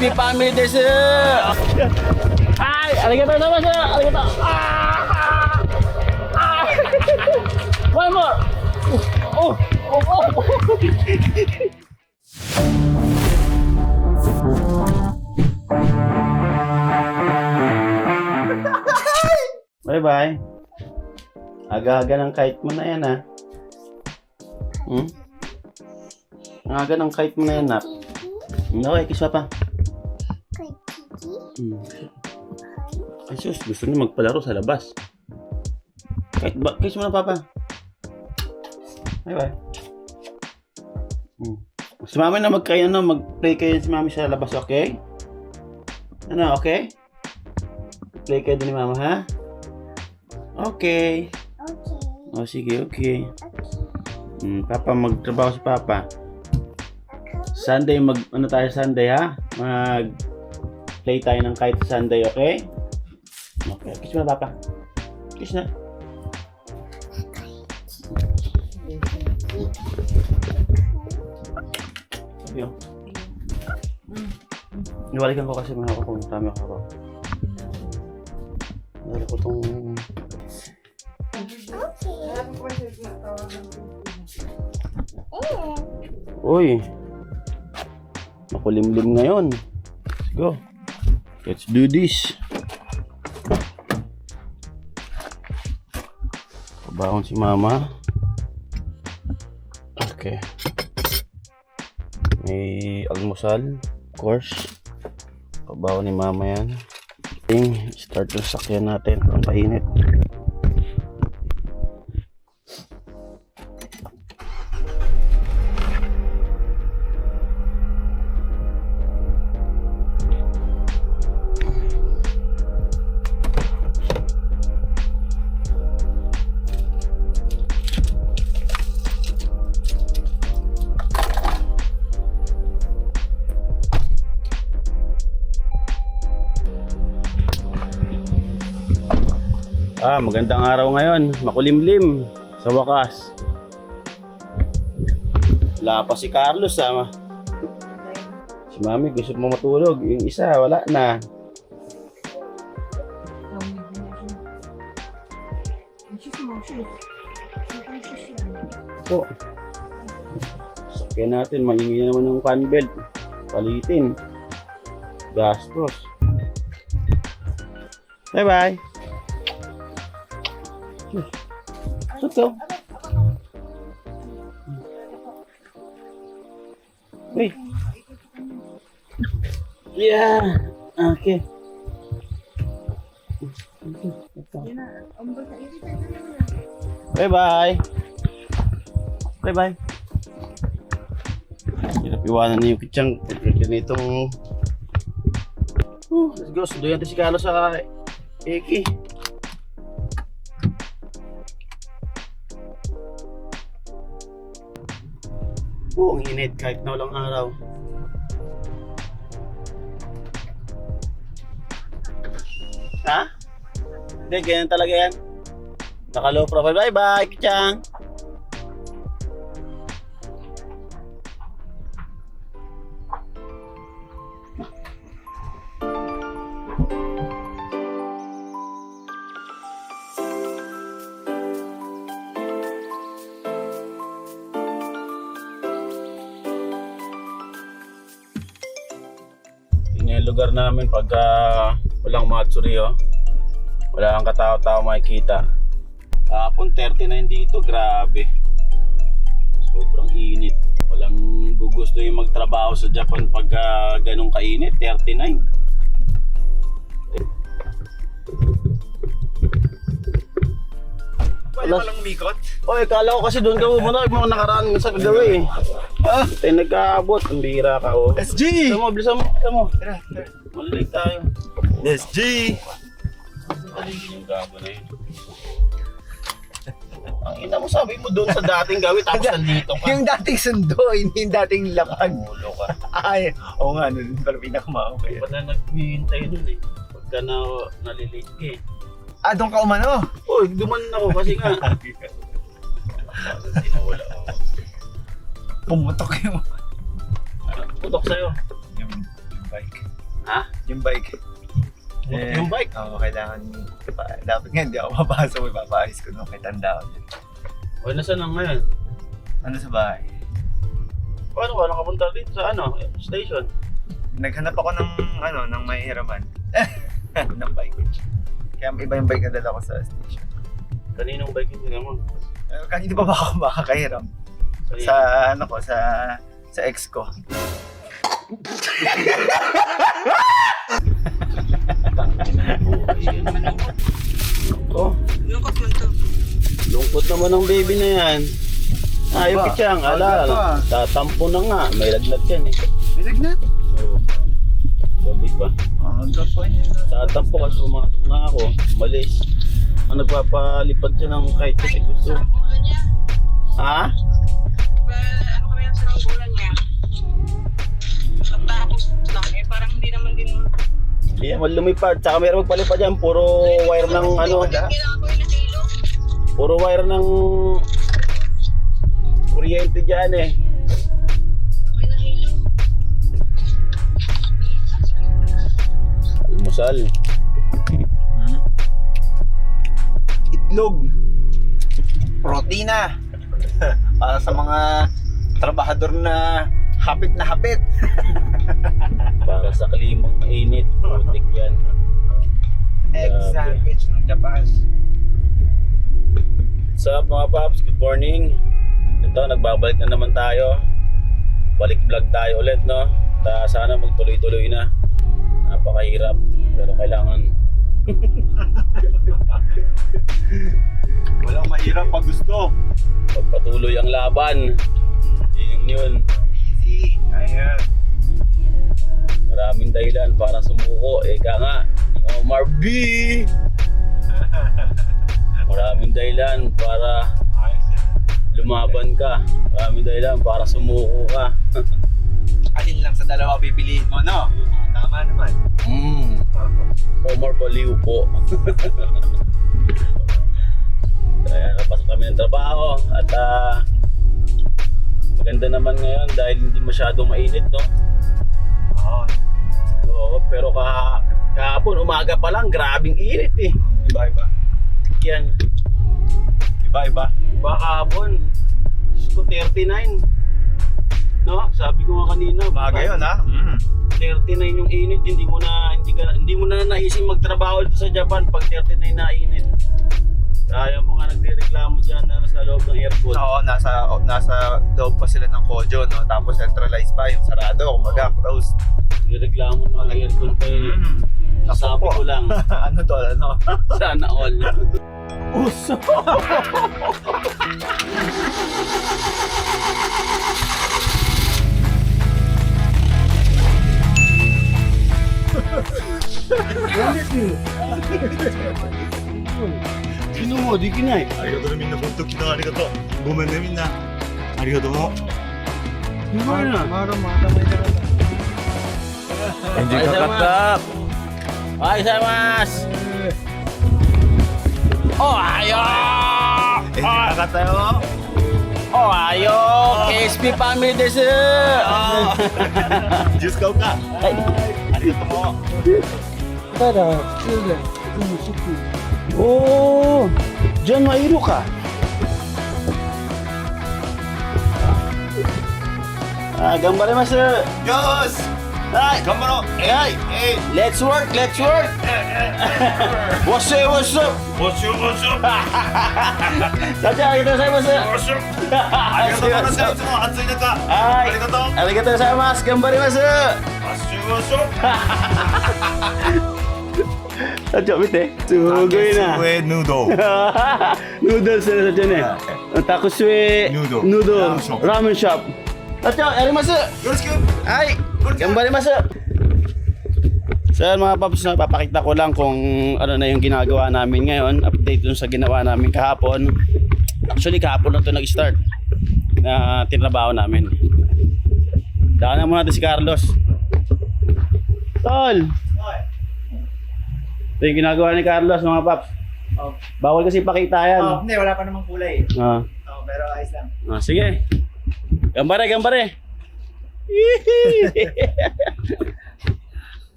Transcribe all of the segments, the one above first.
SB family desu. Ay, arigatou gozaimasu. Arigatou. One more. Oh. Bye-bye. Aga-aga ng kite mo na yan, ha? Ang aga ng kite mo na yan, nak. Okay, kiss pa. Ay, sus, gusto niya magpalaro sa labas. Kiss mo na, papa. Bye-bye. Si mami na mag-play kayo si mami sa labas, okay? Ano, okay? Play kayo din ni mama, ha? Okay. O, sige, okay. Papa, magtrabaho si papa. Sunday, ano tayo Sunday, ha? Play tayo ng kite Sunday, okay? Okay, kiss mo na, papa. Kiss na. Sabi yun. Iwalikan ko kasi mga kung tama ako. Iwalikan ko itong... Uy! Makulimlim ngayon. Let's go. Let's do this. Pabahon si mama. Okay. May almusal. Of course. Pabahon ni mama yan. Start yung sakyan natin. Ang painit. Magandang araw ngayon, makulimlim sa wakas. Wala pa si Carlos, si mami gusto mo matulog, yung isa wala na. So, sakyan natin, maingi naman ng fan belt, palitin, gastos. Bye bye. Suto. Wait. Yeah. Okay. Bye bye. Bye bye. Iwanan niyo kitang ganitong. Let's go. Sunduyan natin si Carlos sa Eki. Ang init kahit na walang araw. Ha? Hindi, ganyan talaga yan. Naka-low profile. Bye bye, Kichang! Yung lugar namin pagka walang matsuri, wala kang katao-tao makikita. Kahapon 39 dito, grabe. Sobrang init. Walang gugusto yung magtrabaho sa Japan pagka ganun kainit, 39. Wala palang umikot? Oy, kala ko kasi doon ka pumunta, mga nakaraan sa kagawi. Tayo nagkaabot, ang bihira ka, SG! Bilisan mo. Tara. Malilig tayo. SG! Maligin yung gago na yun. Ang ina mo, sabi mo doon sa dating gawi, tapos nandito ka. Yung dating sundo, hindi yung dating lapag. Ulo ka. Ay, oo nga, nun pala pinakamao ko yun. Pag na naghihintay doon pagka nalilate ka Doon ka umano? Uy, duman ako kasi nga. Sinawala ako. Pumutok yung... Putok sa'yo. Yung bike. Ha? Yung bike. Yung bike? Oo, kailangan. Dapat nga hindi ako mapasok. Ipapaayos ko nung may tanda ako. O, nasaan lang ngayon? Ano sa bahay? Paano ka nakapunta dito sa station? Naghanap ako ng may hiraman. ng bike. Kaya iba yung bike na dala ko sa station. Kaninong bike yung mo? Kanina pa ba ako makakahiram? Sa sa ex ko. Oh, Lungkot man to. lungkot naman ng baby na yan. Ayaw Aba, kitiyang, aga pa. tatampo na nga. May lagnat yan eh. May lagnat? Oo. Gabi pa. Aga pa niya. Tatampo kasi pumasok na ako. Malis. Ang nagpapalipad siya ng kahit kasi gusto. Sarang bulan niya. Ha? Ano kami ang sarang bulan niya? Tapos lang eh, parang hindi naman din. Hindi naman lumipad. Tsaka meron magpalipad yan. Puro wire ng Kailangan ko yung nakilo. Puro wire ng kuryente dyan eh. May nahilo. Almusal. Itlog. Protina. Para sa mga trabahador na hapit na hapit. Para sa klimang mainit. Putik yan. Egg Grabe. sandwich ng Japan. What's up mga paps? Good morning. Ito, nagbabalik na naman tayo. Balik vlog tayo ulit, no? Sana magtuloy-tuloy na. Napakahirap. Pero kailangan. Walang mahirap pag gusto. Pagpatuloy ang laban. Yun. Easy. Ayan. Maraming dahilan para sumuko. Eka nga, ni Omar B. Maraming dahilan para Ayos yan. lumaban ka. Maraming dahilan para sumuko ka. Alin lang sa dalawa pipiliin mo, no? Tama naman. Omar Baliw po. Kaya napasok kami ng trabaho at maganda naman ngayon dahil hindi masyadong mainit, no? Oo. So, pero kahapon umaga pa lang grabing init eh. Iba-iba. Yan. Iba-iba. Iba kahapon. Diyos ko, 39. No? Sabi ko nga kanina, Umaga yun, ha? 39 yung init, hindi mo na naising magtrabaho dito sa Japan pag 39 na init. Kaya mo nga nagrereklamo diyan na sa loob ng aircon. Oo, nasa loob pa sila ng Kojo, no? Tapos centralized pa yung sarado, kumbaga closed. Nagrereklamo ng aircon pa eh. Nasabi ko lang, Ano to, ano? sana all. Uso! Sino mo? Di kinay. ありがとうねみんな、本当昨日ありがとう。ごめんねみんな。ありがとう。 Di ba na? Hindi Ay, kakatap! Ay, sayamasu! Oh, ayo! Kakatayo! Oh, ayo! KSP family desu! ジュース買おうか。ありがとうも。 Oh, dyan mairo ka. Gambarimasu! よーし Ay! 頑張ろう Ay! Let's work! Let's work! What's up? What's up? おしゅおしゅ Sacha, arigatou gozaimasu! おしゅありがとうございます。いつも暑い中。ありがとう。 Arigatou gozaimasu! Gambarimasu! おしゅおしゅ Sacha, bite. Sugoi na. 上ヌード。 Noodles na sa dyan eh. Takusue Noodle. Noodle. Ramen shop. Ramen shop. Sacha, arimasu! よろしく。 Ay! Gambarimasu! So yan mga paps, papakita ko lang kung ano na yung ginagawa namin ngayon. Update dun sa ginawa namin kahapon. Actually kahapon na ito nag-start na tinrabaho namin. Daanan muna natin si Carlos. Tol! Ito yung ginagawa ni Carlos mga paps. Oh. Bawal kasi pakita yan. Hindi, wala pa namang kulay. Ah. Pero ayos lang. Sige. Gambare, gambare.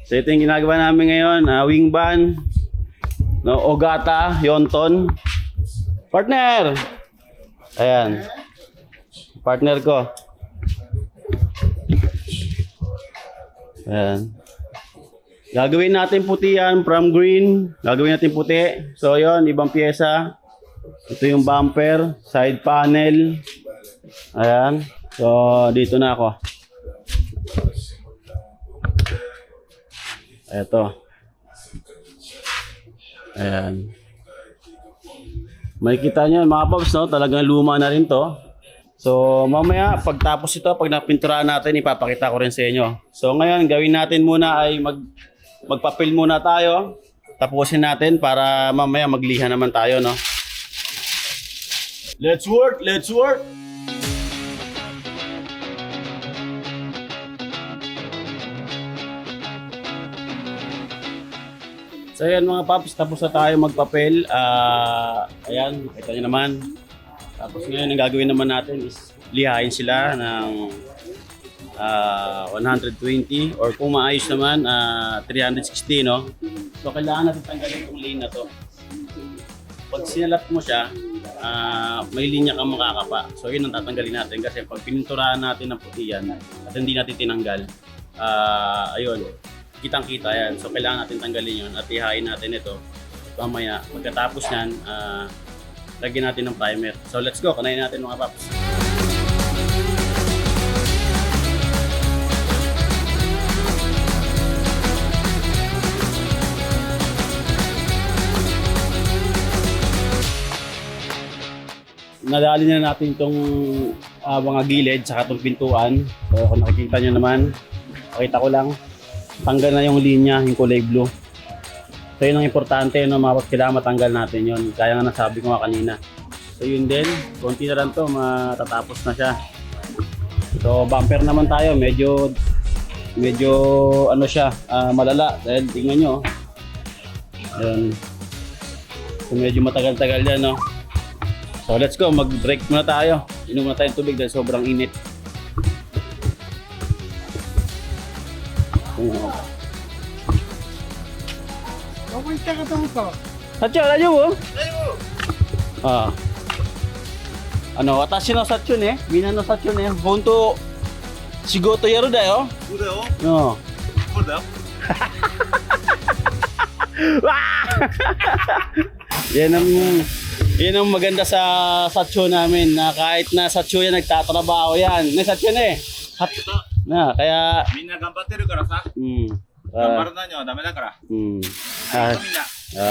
So ito yung ginagawa namin ngayon, wing ban, no, Ogata, Yonton. Partner! Ayan. Partner ko. Ayan. Gagawin natin puti yan from green. Gagawin natin puti. So yon, ibang pyesa. Ito yung bumper, side panel. Ayan. So dito na ako. Ito. Ayan. Makikita nyo mga paps, no? Talagang luma na rin to. So mamaya pagtapos ito, pag napinturahan natin, ipapakita ko rin sa inyo. So ngayon gawin natin muna ay magpapil muna tayo. Tapusin natin para mamaya magliha naman tayo, no? Let's work! Let's work! So ayan mga paps, tapos na tayo magpapel. Ayan, makita nyo naman. Tapos ngayon, ang gagawin naman natin is lihain sila ng 120 or kung maayos naman, 360, no? So kailangan natin tanggalin itong lane na to. Pag sinalat mo siya, may linya kang makakapa. So yun ang tatanggalin natin kasi pag pininturahan natin ng puti yan at hindi natin tinanggal, ayun, kitang-kita yan. So kailangan natin tanggalin yun at ihain natin ito. Mamaya, pagkatapos yan, lagyan natin ng primer. So let's go, kanayin natin mga paps. Nadali na natin itong mga gilid saka itong pintuan. So kung nakikita nyo naman, pakita ko lang, tanggal na yung linya, yung kulay blue. So yun ang importante, no, kailangan matanggal natin yun. Kaya nga nasabi ko nga kanina. So yun din, konti na lang to, matatapos na siya. So bumper naman tayo, medyo ano siya, malala. Dahil tingnan nyo, ayun. So medyo matagal-tagal yan, no. So let's go, mag-break muna tayo. Inom muna tayong tubig dahil sobrang init. Satyo, alam mo? Ano, watashi no satyo ne? Mina no satyo ne? Honto, shigoto yaru da yo? そうだよ。 No. そうだよ。 Yan ang maganda sa satyo namin na kahit na satyo yan nagtatrabaho yan. Na satyo na eh. Na, kaya みんな頑張ってるからさ。 頑張らないのはダメだから。 みんな。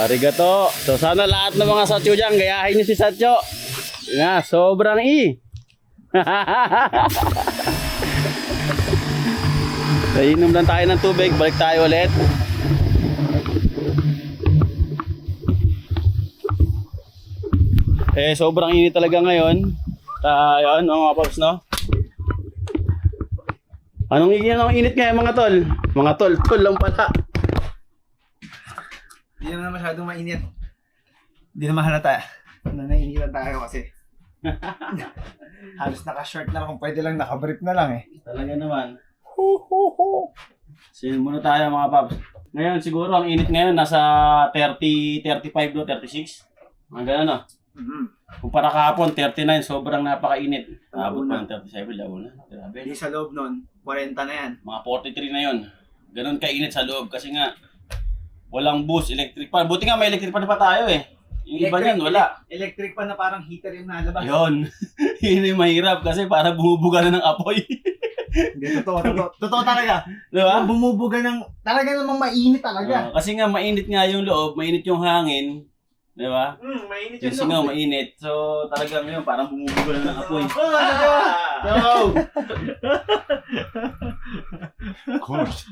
Arigato. So sana lahat ng mga satyo dyan, gayahin nyo si Satyo. Na, sobrang So, inom lang tayo ng tubig, balik tayo ulit. Eh, sobrang init talaga ngayon. Ayun, mga paps, no? Anong init ngayon, mga tol? Mga tol lang pala. Hindi naman masyadong mainit. Hindi naman halata. Nanainitan tayo kasi. Halos naka-short na lang, kung pwede lang naka-brief na lang eh. Talaga naman. Sin muna tayo mga paps. Ngayon siguro ang init ngayon nasa 30, 35 do, 36. Mga ganun, no? Kumpara kahapon 39, sobrang napakainit. Abot pa ng 37, labo na. Grabe. Hindi sa loob nun, 40 na yan. Mga 43 na 'yon. Ganun kainit sa loob kasi nga walang bus, electric fan. Buti nga may electric fan pa tayo eh. Yung iba niyan wala. Electric pa na parang heater yung nalabas. Ayun. Yun yung mahirap kasi para bumubuga na ng apoy. Hindi, totoo talaga. Diba? Bumubuga ng, talaga namang mainit talaga. Kasi nga mainit nga yung loob, mainit yung hangin. Diba? Mainit Yung singaw, mainit. So talagang yun, parang bumubuga na ng apoy. この人。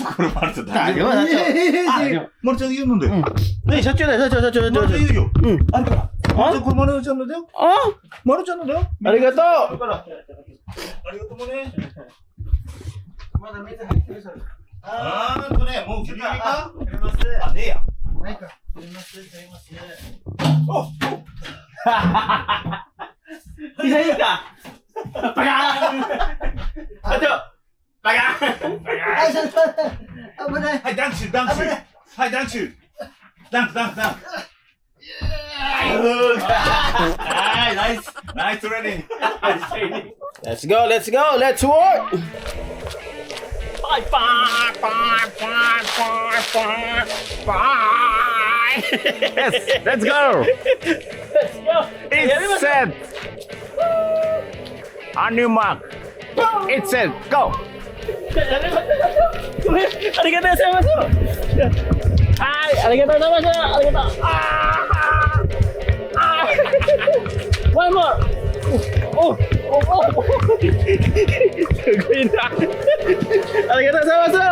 これバレてた。 Tayo, tayo. マルちゃん言うので。 Hey, satyo na, satyo. マルちゃん言うよ。あるから。 Ha? これマルちゃんのだよ。 Ah! マルちゃんのだよ。 Arigato! あるから。ありがとうもね。まだ水入ってるさ。ね、もうギリギリか。入れます。あ、ねえや。ないか。入れます。お、 Isa ka! Pagang! Satyo! Pagang! Ay, はい、ダンクシュー、ダンクシュー。はい、ダンクシュー。ダンク、ダンク、ダンク。はい、ナイス。ナイストレーニング。 Let's go, let's go, let's work! Yes, let's go! It's set! On your mark. It's set. Go! Arigatou gozaimasu! Hi, arigatou gozaimasu! Arigatou! One more! Sugoy na! Arigatou gozaimasu!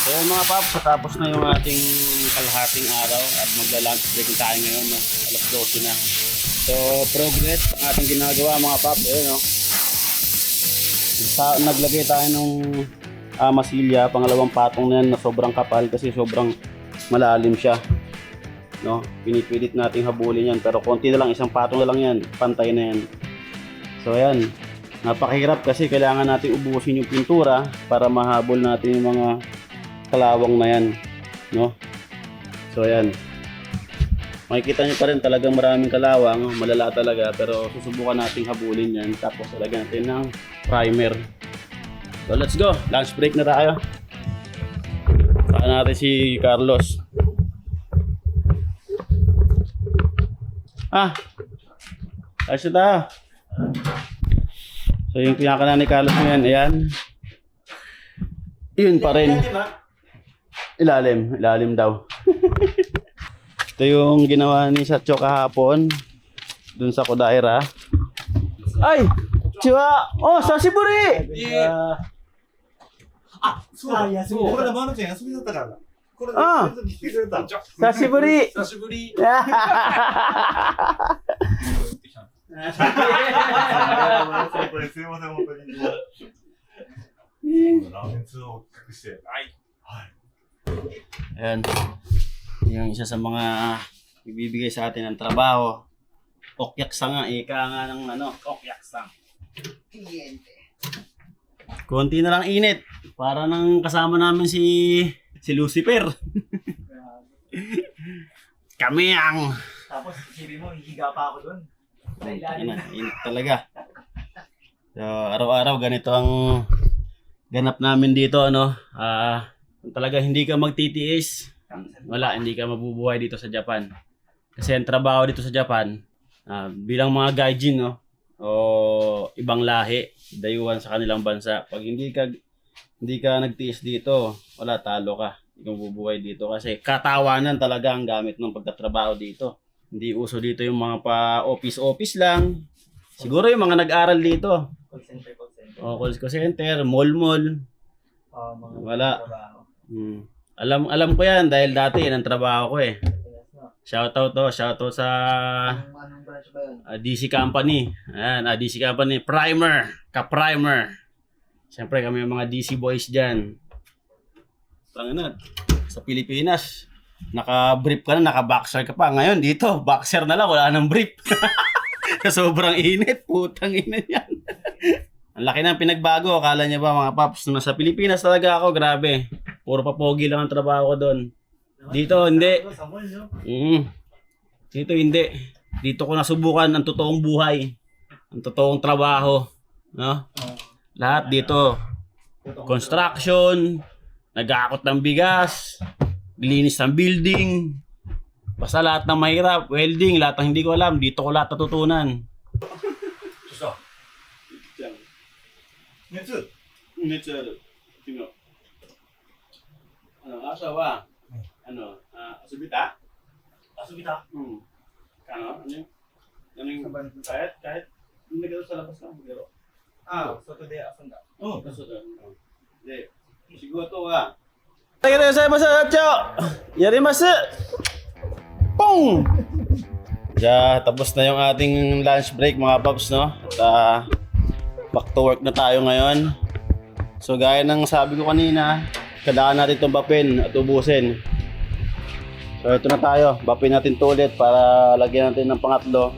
So yun mga paps, tapos na yung ating kalahating araw at magla-lunch break tayo ngayon, no? Alas 12 na. So progress ang ating ginagawa mga paps, ayun, no? Naglagay tayo ng masilya, pangalawang patong na yan na sobrang kapal kasi sobrang malalim siya, no? Pinipilit nating habulin yan pero konti na lang, isang patong na lang yan, pantay na yan. So ayan, napakahirap kasi kailangan natin ubusin yung pintura para mahabol natin yung mga kalawang na yan, no? So ayan, makikita nyo pa rin talagang maraming kalawang, malala talaga, pero susubukan nating habulin yan tapos lagyan natin ng primer. So let's go, lunch break na tayo. Saka natin si Carlos. Ayos na tayo. So yung pinakanan ni Carlos mo yan, ayan. Yun pa rin. Ilalim daw. Ito yung ginawa ni Satcho kahapon dun sa Kodaira. Ay! Chiwa! Oh, sashiburi! そうだ、これでマナちゃん休みだったから。これで来てくれた。Sashiburi! 久しぶり。これすいません、本当に。ラーメン通を企画して。はい。 Ayan. Yung isa sa mga ibibigay sa atin ng trabaho. Okyaksa nga, ika nga ng ano, okyaksa. Konti na lang init. Para nang kasama namin si Lucifer. Kami ang... Tapos, sabi mo, hihiga pa ako doon. Init talaga. So, araw-araw ganito ang ganap namin dito, ano. Talaga hindi ka magtitiis, wala, hindi ka mabubuhay dito sa Japan. Kasi ang trabaho dito sa Japan, bilang mga gaijin, no, o ibang lahi, dayuhan sa kanilang bansa. Pag hindi ka nagtiis dito, wala, talo ka. Hindi ka mabubuhay dito kasi katawanan talaga ang gamit ng pagtatrabaho dito. Hindi uso dito yung mga pa-office lang. Siguro yung mga nag-aral dito. Call center. O, call center, mall. Wala. Alam ko yan dahil dati yan ang trabaho ko eh. Shoutout sa Anong branch ba yun? DC Company. Ayan, DC Company, Ka-primer. Siyempre kami yung mga DC boys diyan. Tangina, sa Pilipinas, naka-brief ka na, naka-boxer ka pa. Ngayon dito, boxer na lang, wala nang brief. Sobrang init, putang ina yan. Ang laki ng pinagbago, akala niya ba mga paps, nung nasa Pilipinas talaga ako, grabe. Puro papogi lang ang trabaho ko doon. Dito, hindi. Dito, hindi. Dito ko nasubukan ang totoong buhay. Ang totoong trabaho. No? Lahat dito. Construction, nag-aakot ng bigas, linis ng building. Basta lahat ng mahirap, welding, lahat ng hindi ko alam, dito ko lahat natutunan. 熱ある。君の。朝は、遊びた？遊びた？ano yung kahit hindi ka sa labas lang maglaro. So today, after that. Oh, kasunod. Hindi. Siguro to ha. Kita sa masa Cho. Yari masa. Pong. Ja, tapos na yung ating lunch break mga paps, no? At back to work na tayo ngayon. So gaya ng sabi ko kanina, kailangan natin itong bapin at ubusin. So ito na tayo, bapin natin to ulit para lagyan natin ng pangatlo.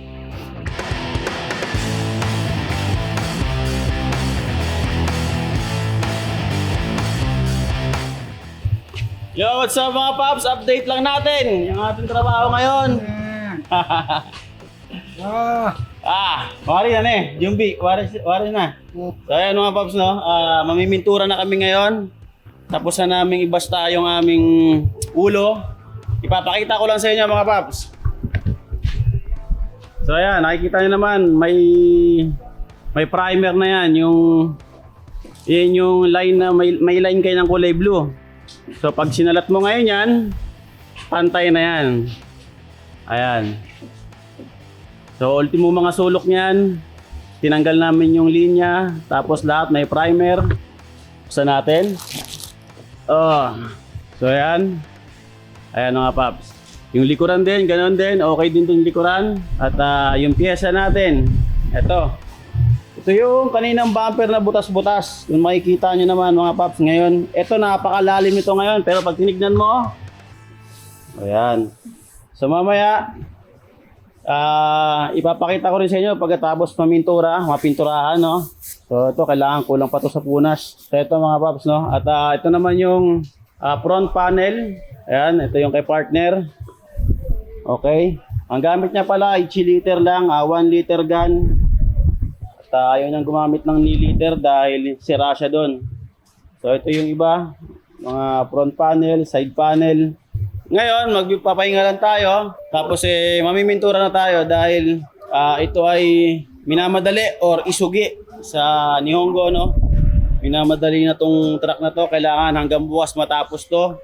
Yo, what's up mga paps? Update lang natin yung ating trabaho ngayon. Wari na Jumbi, wari na. So ayan mga paps, no? Mamimintura na kami ngayon. Tapos na namin ibasta yung aming ulo. Ipapakita ko lang sa inyo mga paps. So ayan, nakikita nyo naman, may primer na yan. Yan yung line na may line kayo ng kulay blue. So pag sinalat mo ngayon yan, pantay na yan. Ayan. So ultimo mga sulok niyan, tinanggal namin yung linya, tapos lahat may primer. Buksan natin. So ayan. Ayan mga paps. Yung likuran din, ganoon din, okay din yung likuran. At yung pyesa natin, ito yung kaninang bumper na butas-butas. Yung makikita nyo naman mga paps ngayon. Ito napakalalim ito ngayon, pero pag tinignan mo, ayan. So mamaya, ipapakita ko rin sa inyo pagkatapos mapinturahan, no? So ito, kailangan kulang pa to sa punas. So ito mga paps, no? At ito naman yung front panel. Ayan, ito yung kay partner. Okay. Ang gamit niya pala ay 1 liter lang, 1 liter gun. At ayaw niyang gumamit ng liter dahil sira siya doon. So ito yung iba, mga front panel, side panel. Ngayon, magpapahinga lang tayo. Tapos mamimintura na tayo dahil ito ay minamadali or isugi sa Nihongo, no? Minamadali na tong truck na to. Kailangan hanggang bukas matapos to.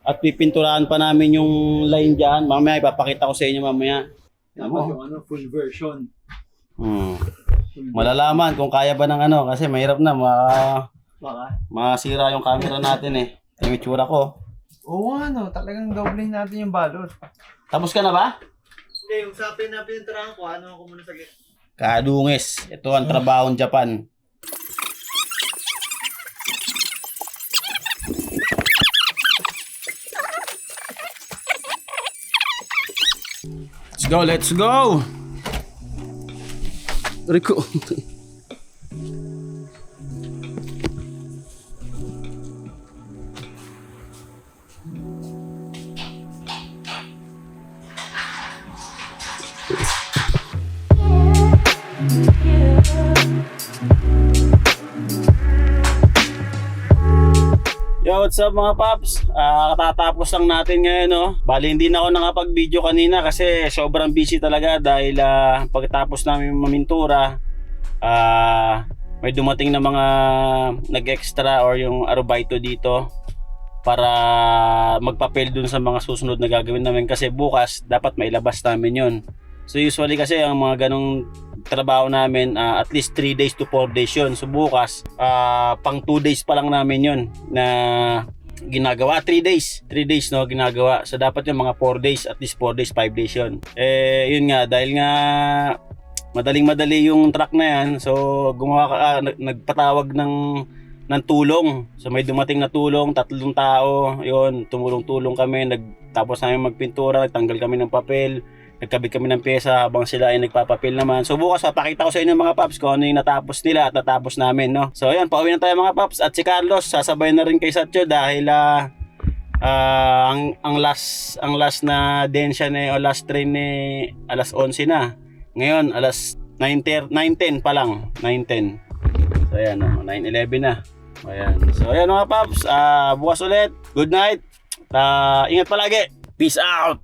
At pipinturahan pa namin yung line dyan. Mamaya ipapakita ko sa inyo mamaya. Tapos yung full version. Malalaman kung kaya ba ng kasi mahirap na masira yung camera natin yung itsura ko. Oo talagang doubling natin yung balot. Tapos ka na ba? Hindi, yung sa pininturahan ko, ako muna sa git. Kadungis. Ito ang trabaho ng Japan. Let's go! Rico. Yo, what's up mga paps? Katatapos lang natin ngayon, no? Bali hindi na ako nakapag-video kanina kasi sobrang busy talaga dahil pagkatapos namin mamintura, may dumating na mga nag-extra or yung arubaito dito para magpapel dun sa mga susunod na gagawin namin kasi bukas dapat mailabas namin yun. So usually kasi ang mga ganong trabaho namin at least 3 days to 4 days yun. So bukas pang 2 days pa lang namin yun na ginagawa. 3 days no ginagawa. So dapat yung mga 4 days, at least 4 days, 5 days yun. Yun nga, dahil nga madaling-madali yung truck na yan, so nagpatawag ng tulong. So may dumating na tulong, 3 tao, yun, tumulong-tulong kami, tapos namin magpintura, nagtanggal kami ng papel, nagkabit kami ng pyesa habang sila ay nagpapapil naman. So bukas papakita ko sa inyo mga paps kung ano yung natapos nila at natapos namin, no? So ayun, pauwi na tayo mga paps. At si Carlos sasabay na rin kay Satcho dahil ang last na densya o last train alas 11 na. Ngayon alas 9:10 pa lang, 9:10. So ayan, 9:11 na. Ayan. So ayan mga paps, bukas ulit. Good night. Ingat palagi. Peace out.